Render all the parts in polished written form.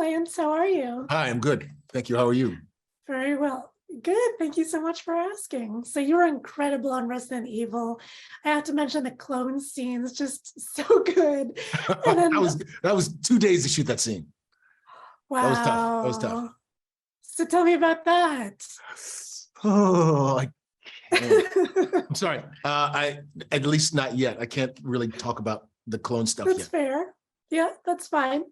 Lance. How are you? Hi, I'm good. Thank you. How are you? Very well. Good. Thank you so much for asking. So you were incredible on Resident Evil. I have to mention the clone scenes, just so good. And then, that was 2 days to shoot that scene. That was tough. That was tough. wow. So tell me about that. Oh, I'm sorry. I at least not yet. I can't really talk about the clone stuff That's yet. fair. Yeah, that's fine.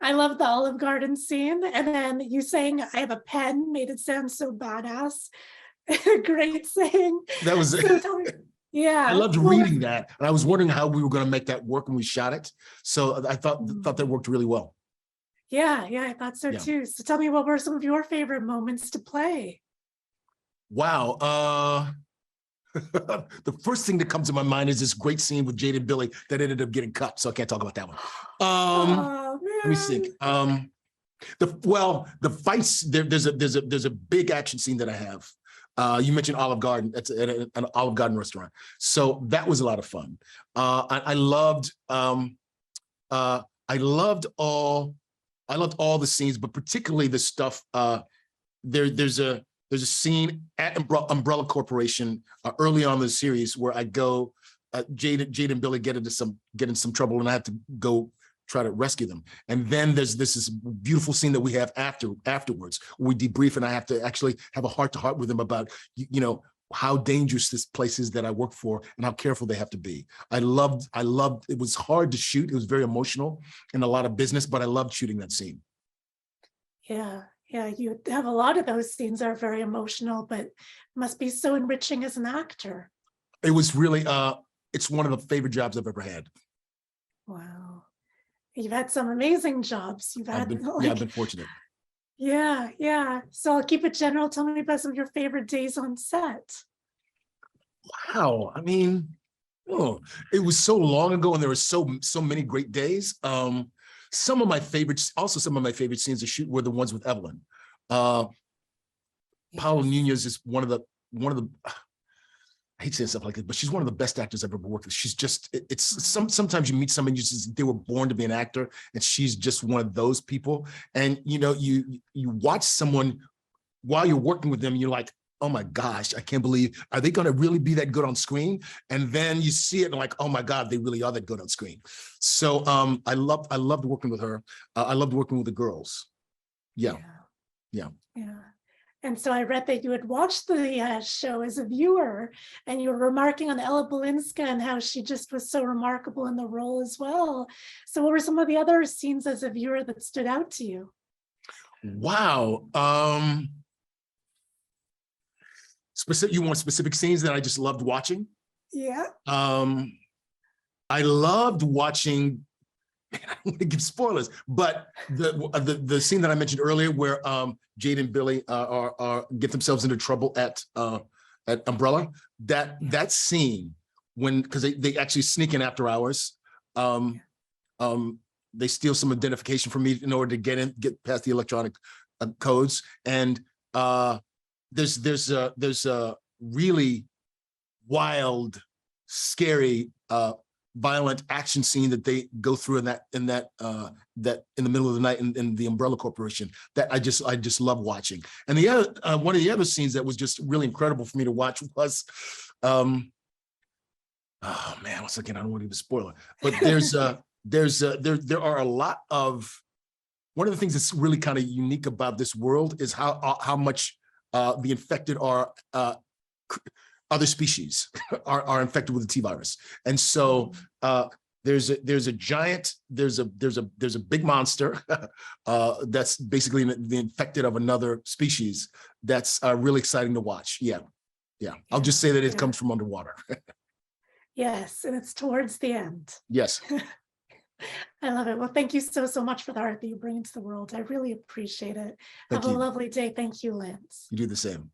I love the Olive Garden scene. And then you saying I have a pen made it sound so badass. Great saying. That was So tell me, yeah. I loved reading that. And I was wondering how we were going to make that work when we shot it. So I thought that worked really well. Yeah, I thought so too. So tell me, what were some of your favorite moments to play? Wow. The first thing that comes to my mind is this great scene with Jade and Billy that ended up getting cut. So I can't talk about that one. Oh, man. Let me think. The fights, there's a big action scene that I have. You mentioned Olive Garden. It's at an Olive Garden restaurant. So that was a lot of fun. I loved all the scenes, but particularly the stuff. There's a scene at Umbrella Corporation early on in the series where I go, Jade and Billy get in some trouble, and I have to go try to rescue them. And then there's this beautiful scene that we have afterwards. We debrief, and I have to actually have a heart-to-heart with them about how dangerous this place is that I work for and how careful they have to be. I loved. It was hard to shoot. It was very emotional and a lot of business, but I loved shooting that scene. Yeah, you have a lot of those scenes that are very emotional, but must be so enriching as an actor. It was really, it's one of the favorite jobs I've ever had. Wow. You've had some amazing jobs. I've been fortunate. Yeah. So I'll keep it general. Tell me about some of your favorite days on set. Wow. I mean, it was so long ago, and there were so many great days. Some of my favorite scenes to shoot were the ones with Evelyn. Paola Nuñez is one of the I hate saying stuff like this, but she's one of the best actors I've ever worked with. She's just, sometimes you meet someone, they were born to be an actor, and she's just one of those people. And you watch someone while you're working with them, and you're like, oh my gosh, I can't believe, are they going to really be that good on screen? And then you see it and like, oh my God, they really are that good on screen. So I loved working with her. I loved working with the girls. Yeah. And so I read that you had watched the show as a viewer, and you were remarking on Ella Balinska and how she just was so remarkable in the role as well. So what were some of the other scenes as a viewer that stood out to you? Wow. You want specific scenes that I just loved watching? Yeah. I loved watching, man, I don't want to give spoilers, but the scene that I mentioned earlier where Jade and Billy get themselves into trouble at Umbrella, that scene because they actually sneak in after hours. They steal some identification from me in order to get past the electronic codes, and there's a really wild, scary, violent action scene that they go through in the middle of the night in the Umbrella Corporation that I just love watching. And the other one of the other scenes that was just really incredible for me to watch was oh man, once again, I don't want to give a spoiler, but there are a lot of, one of the things that's really kind of unique about this world is how much the infected are other species are infected with the T virus. And so there's a big monster that's basically the infected of another species. That's really exciting to watch. Yeah. I'll just say that it comes from underwater. Yes, and it's towards the end. Yes. I love it. Well, thank you so much for the art that you bring into the world. I really appreciate it. Have a lovely day. Thank you, Lance. You do the same.